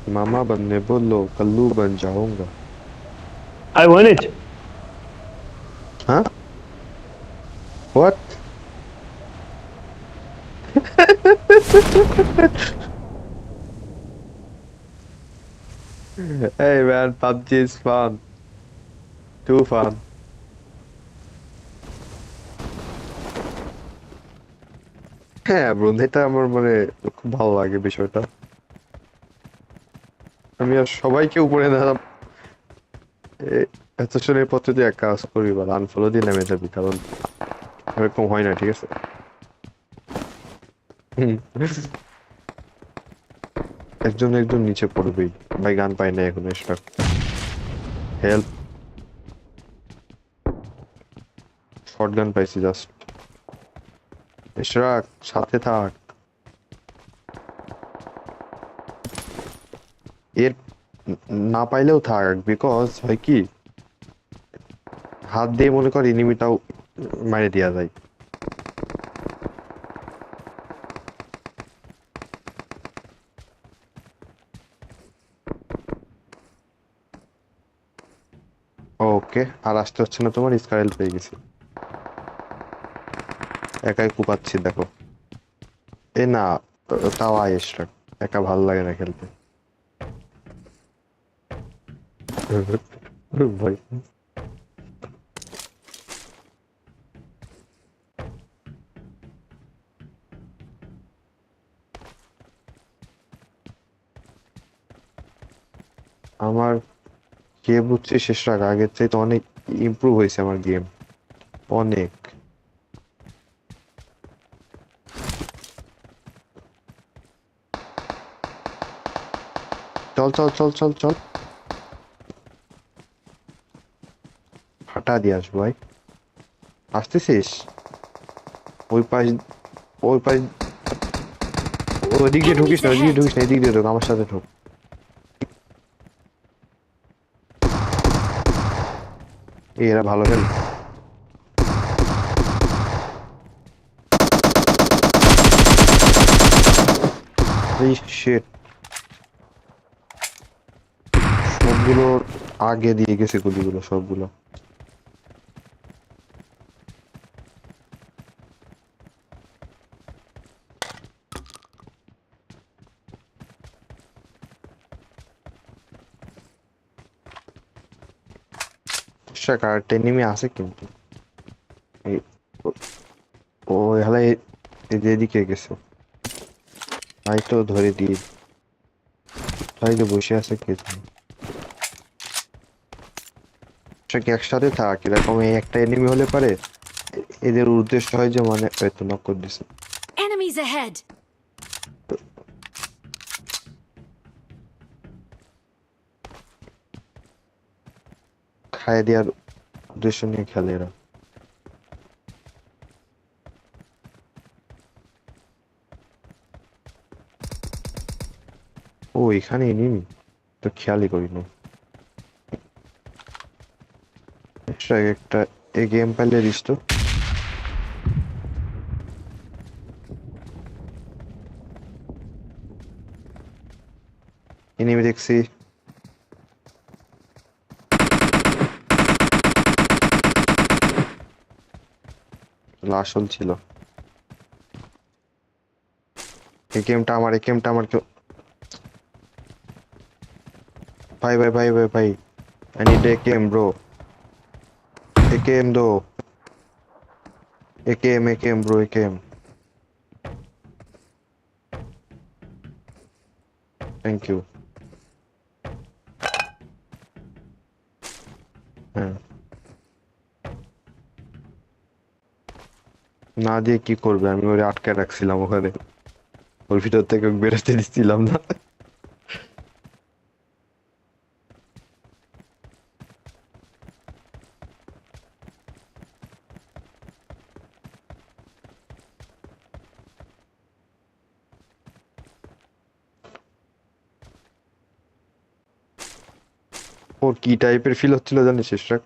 मामा बनने बोलो कल्लू बन जाऊंगा। I won it. हाँ? What? Hey man, PUBG is fun. Too fun. হ্যাঁ বন্ধু, এটা আমার মানে খুব ভালো লাগে বিষয়টা। আমি আর সবাইকে উপরে না এত শরীর পত্র দিয়ে এক কাজ করি বা আনফলো দিয়ে নেমে যাবি, কারণ এরকম হয় না, ঠিক আছে? হুম। একজন একজন নিচে পড়বেই। ভাই গান পাই না এখন, এসব হেল্প। শর্ট গান পাইছি জাস্ট। এসরাক সাথে থাক। এর না পাইলেও থাক, বিকজ হয় কি, হাত দিয়ে মনে কর এনিমিটাও মারি দেওয়া যায়। ওকে, আর আসতে হচ্ছে না তোমার, স্কাইল পেয়ে গেছি। একাই কুপাচ্ছি দেখো। এ না, তাও এসরাক, একা ভাল লাগে না খেলতে। ভাই আমার কে বুঝছে শেষ রাখ, আগের চাইতে অনেক ইমপ্রুভ হয়েছে আমার গেম, অনেক। চল চল চল চল চল, ফাটা দিয়ে আসবো ভাই। আসতেছিস? ওই পাশ, ওই পাশ, ওই দিক দিয়ে ঢুকিস Enemies না, ওই দিকে ahead! ঢুকিস না, এদিক দিয়ে ঢুক, আমার সাথে ঢুক। এরা ভালো খেল। এই শিট, সবগুলোর আগে দিয়ে গেছে গুলিগুলো সবগুলো। কার্ড এনিমি আছে কিন্তু এই, ও হেলা এদিকে গেছে। তাই তো ধরে দিয়ে, তাই তো বসে আছে কে জানে। সে কি একসাথে থাক, এরকম এই একটা এনিমি হলে পারে এদের উদ্দেশ্য হয় যে মানে এত নক করে দিছে। Enemies ahead! খায় দেওয়ার উদ্দেশ্য নিয়ে খেলে এরা। ও এখানে এনিমি, তো খেয়ালই করি না। একটা এই গেম পাইলে দিস তো। এনিমি দেখছি। আসল ছিল। এই গেমটা আমার, এই গেমটা আমার কেউ। ভাই ভাই ভাই ভাই ভাই, I need AKM bro, AKM দো, AKM AKM bro, AKM. Thank you. হ্যাঁ, না দিয়ে কি করবে, আমি ওরে আটকে রাখছিলাম ওখানে, ওর ভিতর থেকে বেরোতে দিচ্ছিলাম না। ওর কি টাইপের ফিল হচ্ছিল জানিস শেষরা,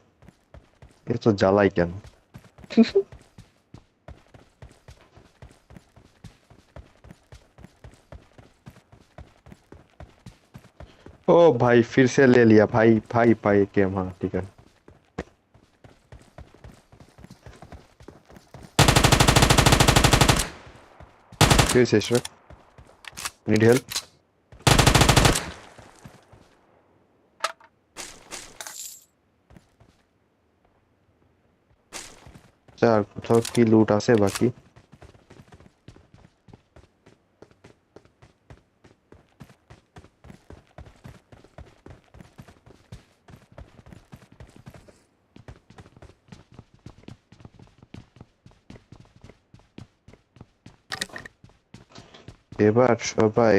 এ তো জ্বালাই কেন। ओ भाई फिर से ले लिया भाई भाई भाई गेम। हाँ ठीक है। फिर से श्रेय, नीड हेल्प। স্যার কোথাও কি লুট আছে বাকি? এবার সবাই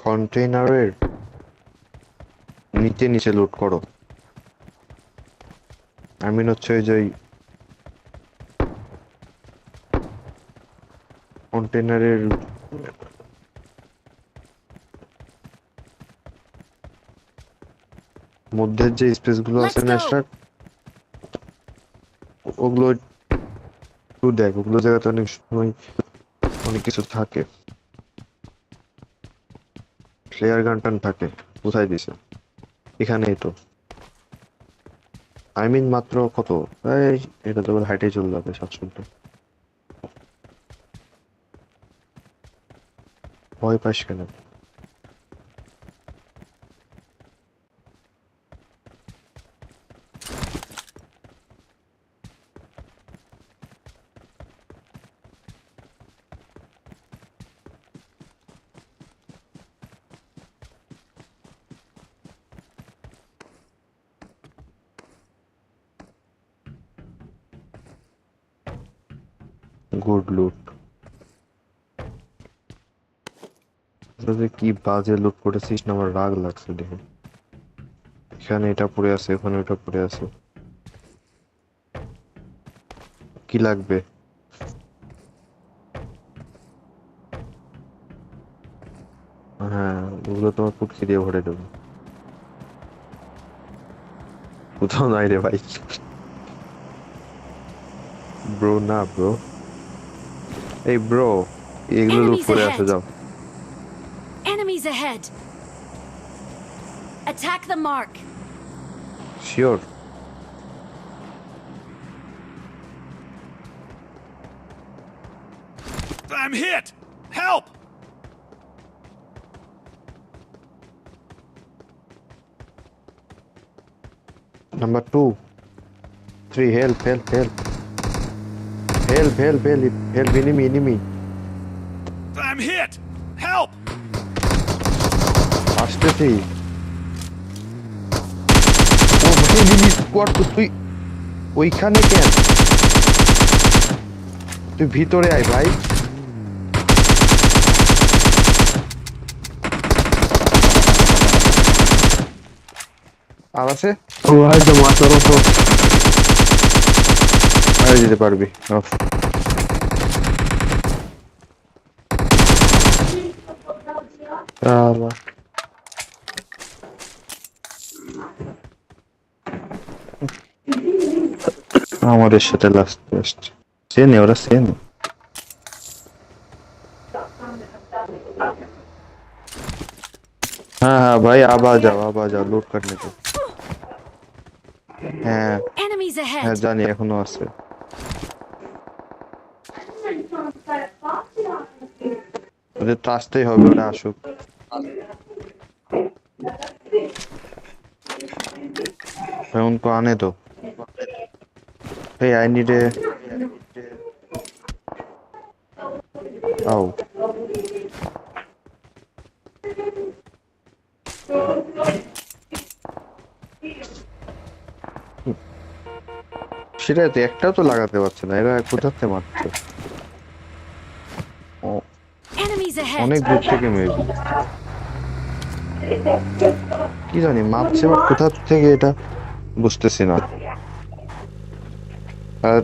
কন্টেইনারের নিচে নিচে লুট করো। আমি হচ্ছে ওই যে কন্টেইনারের মধ্যের যে স্পেস গুলো আছে Let's না go. স্টার, ওগুলো একটু দেখ, ওগুলো জায়গাতে অনেক সময় অনেক কিছু থাকে। ফ্লেয়ার গান টান থাকে। কোথায় দিছে? এখানেই তো। আই মিন মাত্র কত, এই এটা তো হাইটে চলে যাবে 700। ভয় পাস কেন? গুড লুট। কি বাজে লুট করেছিস না, আমার রাগ লাগছে দেখে। এখানে এটা পড়ে আছে, ওখানে ওটা পড়ে আছে। কি লাগবে? হ্যাঁ, ওগুলো তোমার ফুটকি দিয়ে ভরে দেবো। কোথাও নাই রে ভাই। ব্রো না ব্রো, এই ব্রো, এগুলো লুট Enemies করে আসো, ahead. যাও। Enemies ahead. Attack the mark. Sure? I'm hit! Help! Number 2, 3, help, help, help. Help, help, help, help, enemy, enemy. I'm hit! Help! আসতেছি। ও ভাই, enemy squad তো, তুই ওইখানে কেন? তুই ভিতরে আয় ভাই। আর আছে? وهذا معترفه. আর যেতে পারবি। অফ। আল্লাহ। আমাদের সাথে লাস্ট টেস্ট। চেনে ওরা, চেনে। हाँ हाँ भाई, अब आ जाओ लूट करने को। হ্যাঁ Enemies হ্যাঁ ahead. জানি, এখনো আছে। ওদের তো আসতেই হবে, ওরা আসুক। भाई उनको आने दो। Hey, I need a... आओ। সেটাই তো, একটাও তো লাগাতে পারছে না, এরা কোথাতে মারছে? Enemies অনেক ahead. দূর থেকে মেবি, কি জানি মারছে, বাট কোথা থেকে এটা বুঝতেছি না। আর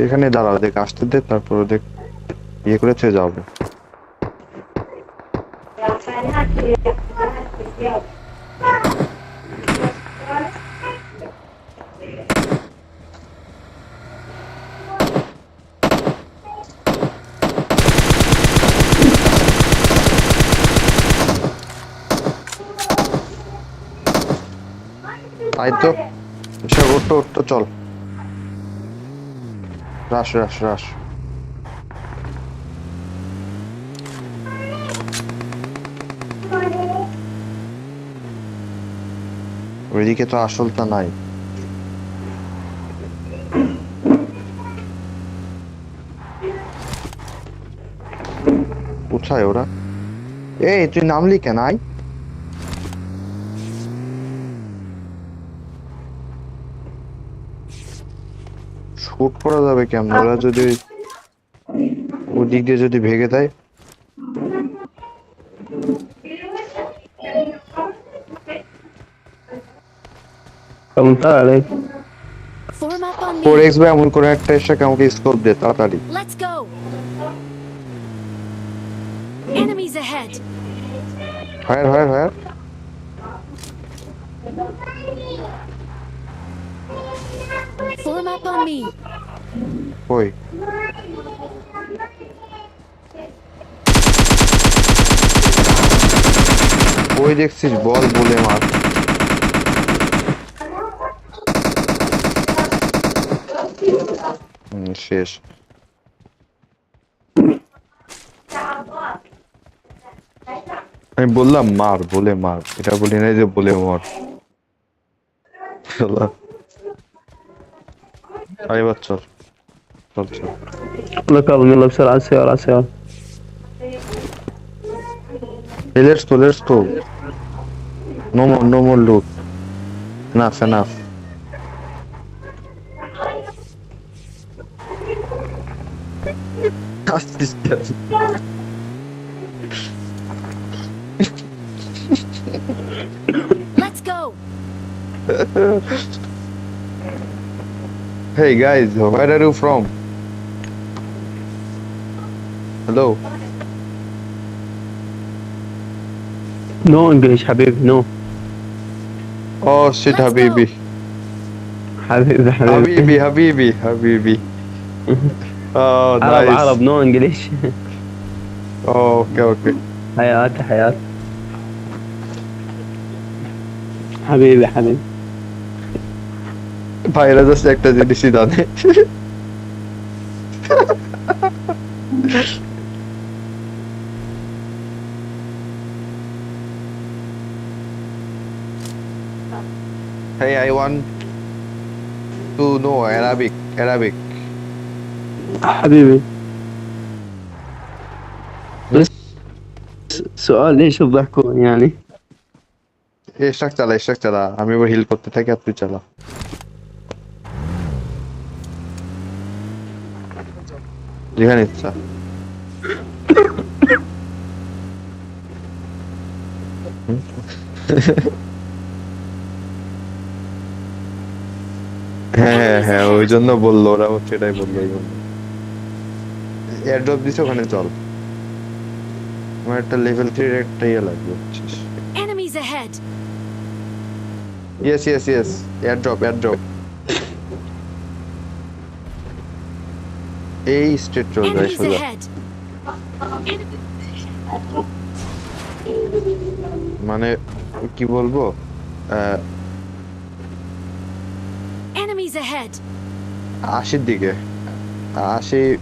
এখানে দাঁড়াও, দেখ আসতে দে, তারপর দেখ ইয়ে করে চলে যাবে। আয় তো সব উঠতো উঠতো চল রাশ রাশ রাশ ওইদিকে তো আসলটা নাই কোথায় ওরা এই তুই নামলি কেন আয় শুট করা যাবে কেমন ওরা যদি ওই দিক দিয়ে যদি ভেঙে দেয় preguntar عليك. Form up on four me. X বা এমন করে একটা এসে আমাকে স্কোপ দে তাড়াতাড়ি Let's go. Enemies ahead. Fire fire fire Form up on me. কই ওই দেখছিস বল বলে মার শেষ আমি বললাম মার বলে মার এটা বলি নাই যে বলে মার এবার চল চল চল يلا كاظم يلا بسرعة على السيارة على السيارة. Hey, let's go. No more loot. Enough. Let's go. Hey guys, where are you from? Hello. No English حبيبي no. Oh shit, Let's Habibi. Habibi. Oh, nice. عرب no English. Oh, okay. حياتي حبيبي ভাইরা জাস্ট একটা জিনিসই জানে Hey, I want to know Arabic. حبيبي بس سؤال ليش تضحكون يعني؟ এসটাক চালা আমি এবার hill করতে থাকি আর তুই চালা যেখানে ইচ্ছা হ্যাঁ ওই জন্য বললো ওরা সেটাই বললো এয়ারড্রপ দিছে ওখানে চল আমার একটা লেভেল 3 এর একটা ইয়ে লাগবে Enemies ahead. Yes. Airdrop. এই স্ট্রেট চল যাই Enemies সোজা ahead. মানে কি বলবো Enemies ahead. 80 দিকে 80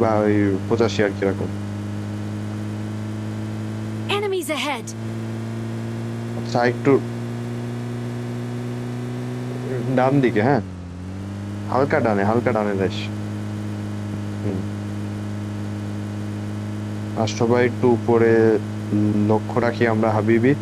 বা ওই 85 আর কি রকম Enemies ahead. আচ্ছা একটু ডান দিকে হ্যাঁ হালকা ডানে যাস আর সবাই একটু উপরে লক্ষ্য রাখি আমরা হাবিবি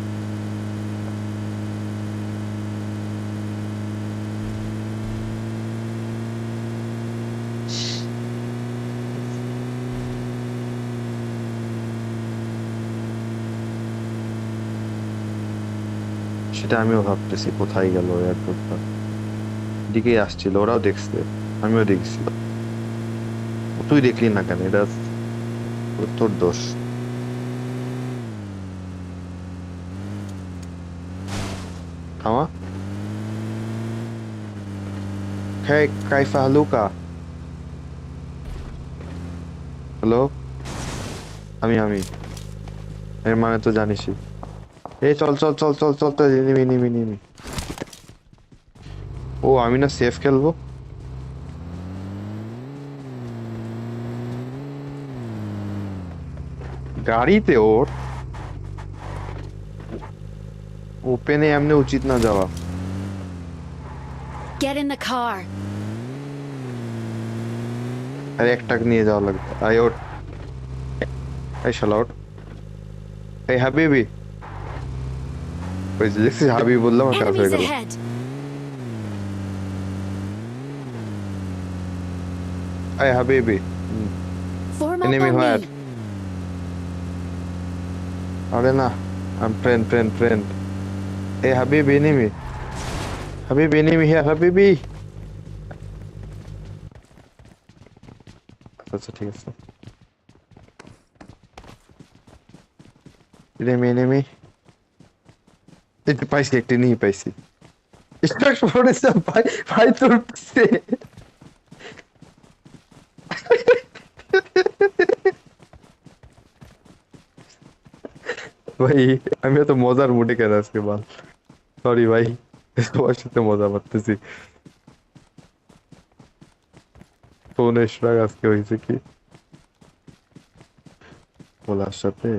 সেটা আমিও ভাবতেছি কোথায় গেল এয়ারপোর্টটা দিকেই আসছিল ওরাও দেখছে আমিও দেখছি তুই দেখলি না কেন এটা তোর দোষ থামা হ্যাঁ কাইফা হালুকা হ্যালো আমি এর মানে তো জানিসই এই চল নিমি আমি না সেফ খেলবো। গাড়িতে ওর ওপেনে এমনি উচিত না যাওয়া। Get in the car. আর একটাকে নিয়ে যাওয়া লাগবে। আই ওর এই শালা ওর এই হাবিবি ওই যে দেখছিস হাবিবি বললাম আর কাজ হয়ে Enemies গেল। ahead. এই হাবিবি Form up enemy on where? me. আরে না I'm friend. Hey হাবিবি enemy. হাবিবি enemy here হাবিবি। আচ্ছা ঠিক আছে। enemy এই তো পাইছি একটা নিয়ে পাইছি। স্ট্রাক পড়েছে ভাই ভাই তোর পিছে। ভাই আমি এত মজার মুডে কেন আজকে বল। সরি ভাই তোমার সাথে মজা করতেছি। ফোনে স্ট্রাক আজকে হয়েছে কি বলার সাথে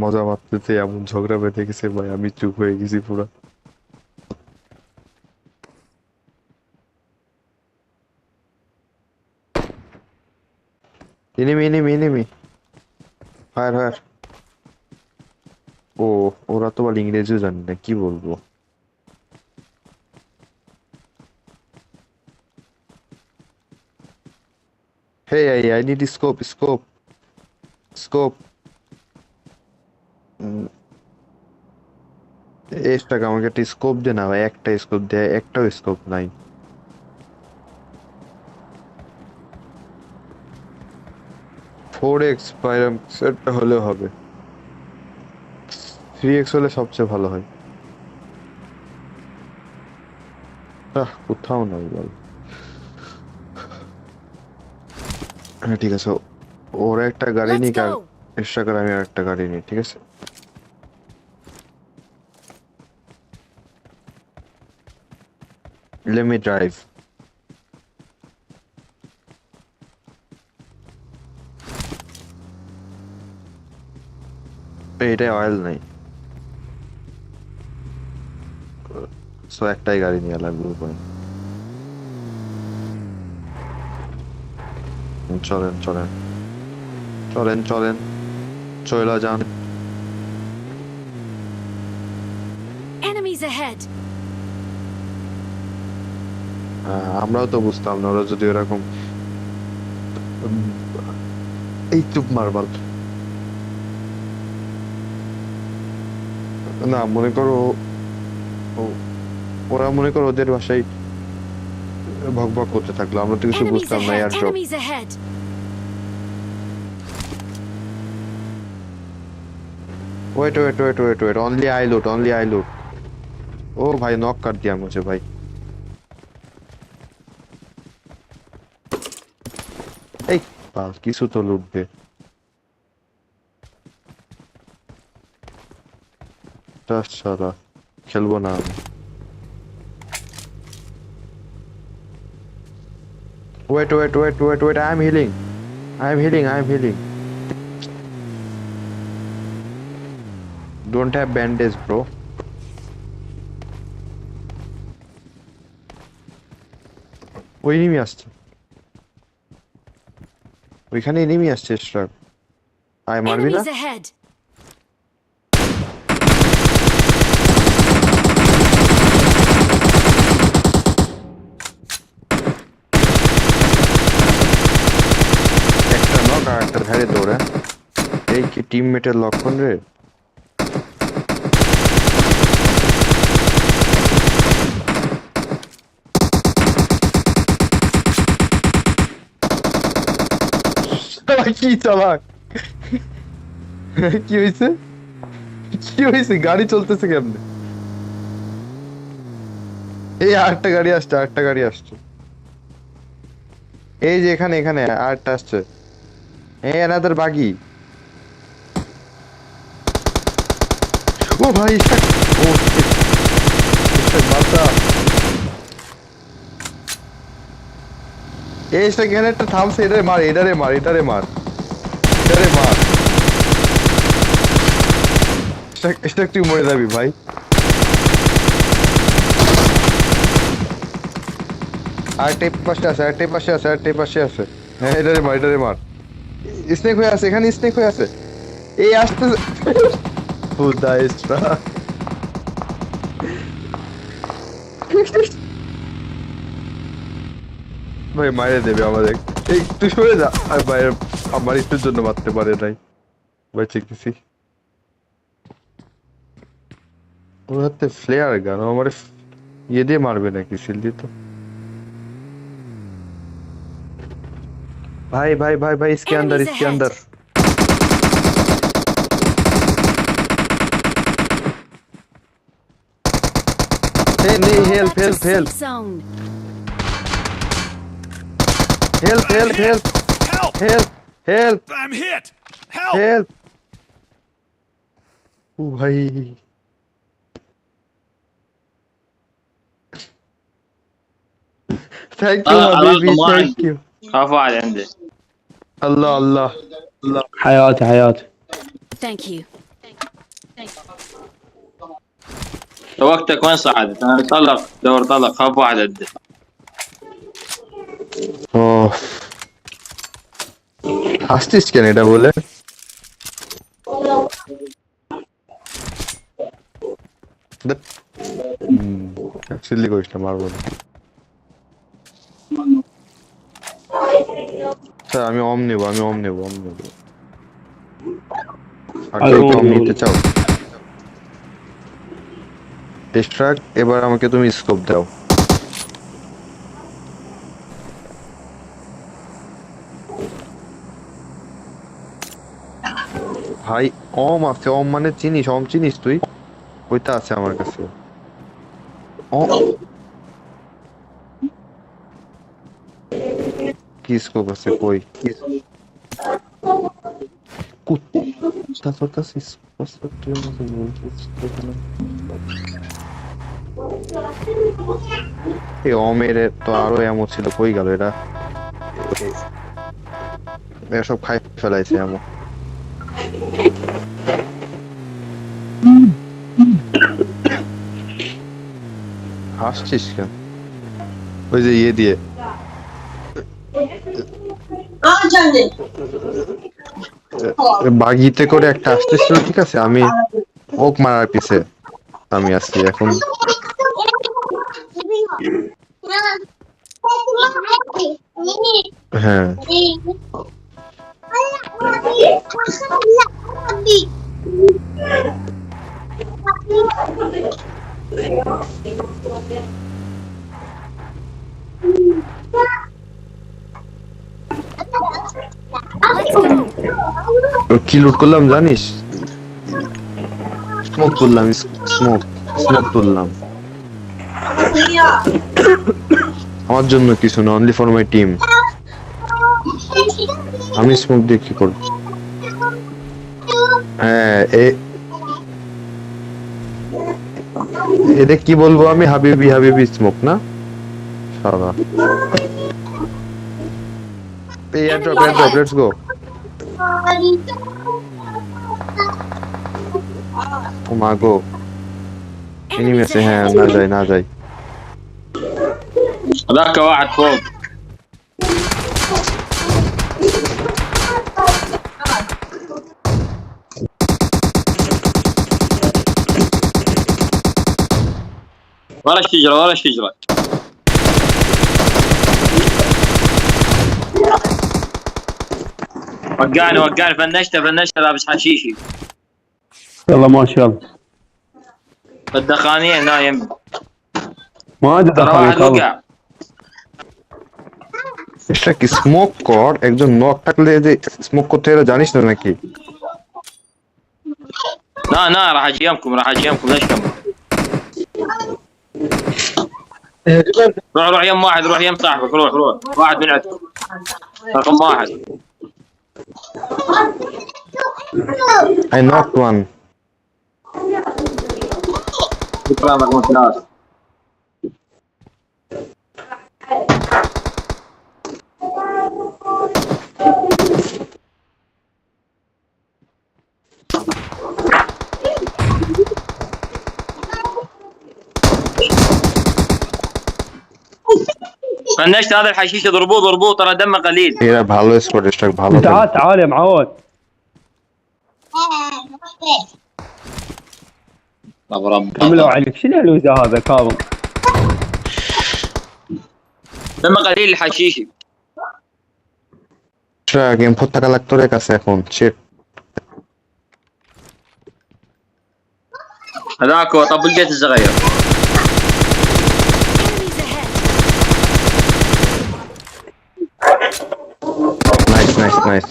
মজা মারতেছে এমন ঝগড়া বেঁধে গেছে ভাই আমি চুপ হয়ে গেছি পুরো। enemy ফায়ার ও ওরা তো বল ইংরেজিও জানে না কি বলবো। Hey, I need a scope. Extra আমাকে একটা স্কোপ দে না ভাই, একটা স্কোপ দে, একটাও স্কোপ নাই। ফোর এক্স সেটটা হলেও হবে, 3x হলে সবচেয়ে ভালো হয়। কোথাও নাই বল। হ্যাঁ ঠিক আছে, ওরা একটা গাড়ি Let's নিক আর go. এক্সট্রা করে আমি আর একটা গাড়ি নিই, ঠিক আছে? Let me drive. এটা অয়েল নাই, সো একটাই গাড়ি নিয়ে লাগবে উপায়। চলেন চলা যান। Enemies ahead. আমরাও তো বুঝতাম না ওরা যদি এরকম এই চুপ মারবাল না মনে করো, ওরা মনে করো ওদের ভাষায় ভক করতে থাকলো, আমরা তো কিছু Enemies বুঝতাম না। ahead. Air drop Enemies ahead. Wait only I loot ओ भाई नॉक कर दिया मुझे भाई। এই বাল কিছু তো লুট দে। সারা খেলবো না আমি। wait I am healing don't have bandage bro। ওই এনিমি আসছে, ওইখানে এনিমি আসছে স্ট্রাক। আয় মারবি না? Enemies ahead. একটা নক আর একটা ধারে দৌড়ে। এই কি টিমমেটের লক্ষণ রে। কি চালাক কি হয়েছে গাড়ি চলতেছে কেমনে? এই আরেকটা গাড়ি আসছে এই যে এখানে আরেকটা আসছে। এই অ্যানাদার বাগি। ও ভাই ও বাচ্চা এই সেখানে একটা থামছে, এটারে মার এটারে মার এটারে মার এটারে মার, এটা তুই মরে যাবি ভাই। আরেকটাই পাশে আছে, আরেকটাই পাশে আছে, আরেকটাই পাশে আছে। হ্যাঁ এটারে মার এটারে মার। স্নেক হয়ে আছে এখানে, স্নেক হয়ে আছে। এই আসতে খুদা এক্সট্রা ভাই মাইরে দেবে আমাদের। এই তুই সরে যা, আর বাইরে আমার একটুর জন্য মারতে পারে নাই ভাই, চেকতেছি ওর হাতে ফ্লেয়ার গান, আমার ইয়ে দিয়ে মারবে নাকি সিল দিয়ে? তো भाई भाई भाई भाई इसके अंदर, Enemies इसके ahead. अंदर नहीं help Back to help help safe zone. Help I'm help hit! Help Help! Help help I'm hit! Help! Help ओ भाई thank you habibi, thank you. خافوا علي عندي. الله الله الله حياتي حياتي. Thank you. وقتك وين صعدت؟ انا طلق دور طلق خاف واحد عندي. ओह হাসছিস কেন এটা বলে? অ্যাকচুয়ালি করিস না, মারবো না। স্যার আমি অম নেবো, আমি অম নেবো, অম নেবো। আর কেউ কি অম নিতে চাও? ডিস্ট্রাক্ট, এবার আমাকে তুমি স্কোপ দাও। ভাই অম আছে, অম মানে চিনিস, অম চিনিস তুই? ওইটা আছে আমার কাছে। কি স্কোপ আছে কই? কুত্তা ফটাস তুই আমাকে বলছিস এখানে? এই অমের তো আরো এমন ছিল, কই গেল এটা? এসব খাই ফেলাইছে এমন। হাসছিস কেন? ওই যে ইয়ে দিয়ে বাগিতে করে একটা আসতেছিল, ঠিক আছে, আমি ওক মারার পিছে আমি আসছি এখন। হ্যাঁ Let's go. কি লুট করলাম জানিস? স্মোক তুললাম, স্মোক স্মোক তুললাম আমার জন্য কিছু না, অনলি ফর মাই টিম। আমি স্মোক দিয়ে কি করব? হ্যাঁ এদের কি বলবো আমি? হাবিবি হাবিবি স্মোক না সারা। Airdrop airdrop, let's go. ও মা গো, এনিমি আছে। হ্যাঁ না যাই না যাই। هذاك واحد فوق. ولا شجرة ولا شجرة. وقعني فنشته لابس حشيشي. يلا ما شاء الله. الدخانية نايم. ما ادري ترى واحد دخلني وقع. এটা কি স্মোক কর? একজন নক থাকলে যে স্মোক করতে এরা জানিস না নাকি? لا راح اجيكم ليش كم. روح يم واحد، روح يم صاحبك، روح واحد من عندكم رقم واحد. I knocked one. شكرا رقم ثلاثة. فنشت هذا الحشيش ضربوه ضربوه ترى دمه قليل. এরা ভালো স্কোয়াড স্ট্রাক ভালো تعال تعال يا معود. عملوا عليك شنو الوزا هذا كاظم؟ دمه قليل الحشيشي. স্ট্রাক M4 টাকা লাগতো রে কাছে এখন শিট هذاك هو طب الجيت الصغير. Enemies ahead. নাইস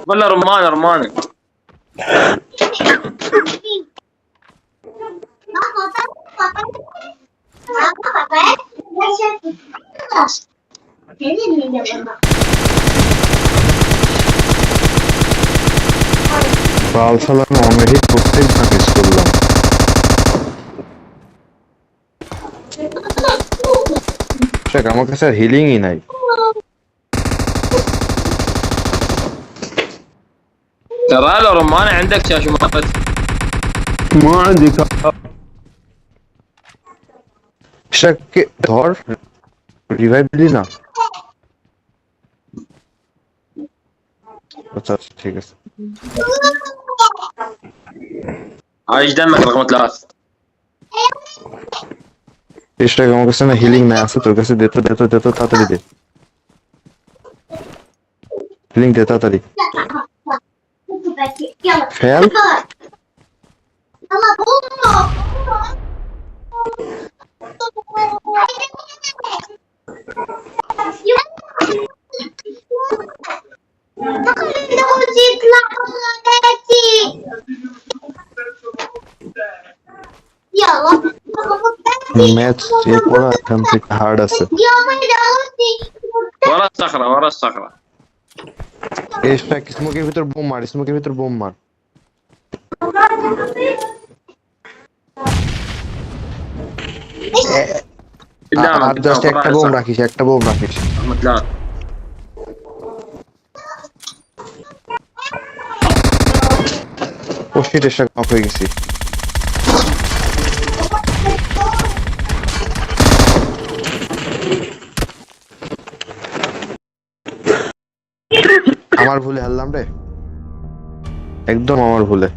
والله رمانه رمانه. বাল শালা আমি অলরেডি প্রত্যেক না মিস করলাম স্ট্রাক আমার কাছে আর হিলিংই নাই ترى لو رمانه عندك شاشه مطت. ما عندي كاظم. স্ট্রাককে ধর রিভাইভ দিলি না আচ্ছা ঠিক আছে عايش دمك رقم 3. স্ট্রাক আমার কাছে না হিলিং নাই আছে তোর কাছে দে তো তাড়াতাড়ি দে হিলিং দে তাড়াতাড়ি ফেল ম্যাচ এরপর এখান থেকে হার্ড আছে ورا الصخره ورا الصخره. এই স্ট্রাক স্মোকের ভিতর বোম মার আর জাস্ট একটা বোম রাখিস رقم 3. ও শিট স্ট্রাক অফ হয়ে গেছি আমার ভুলে হারলাম রে একদম আমার ভুলে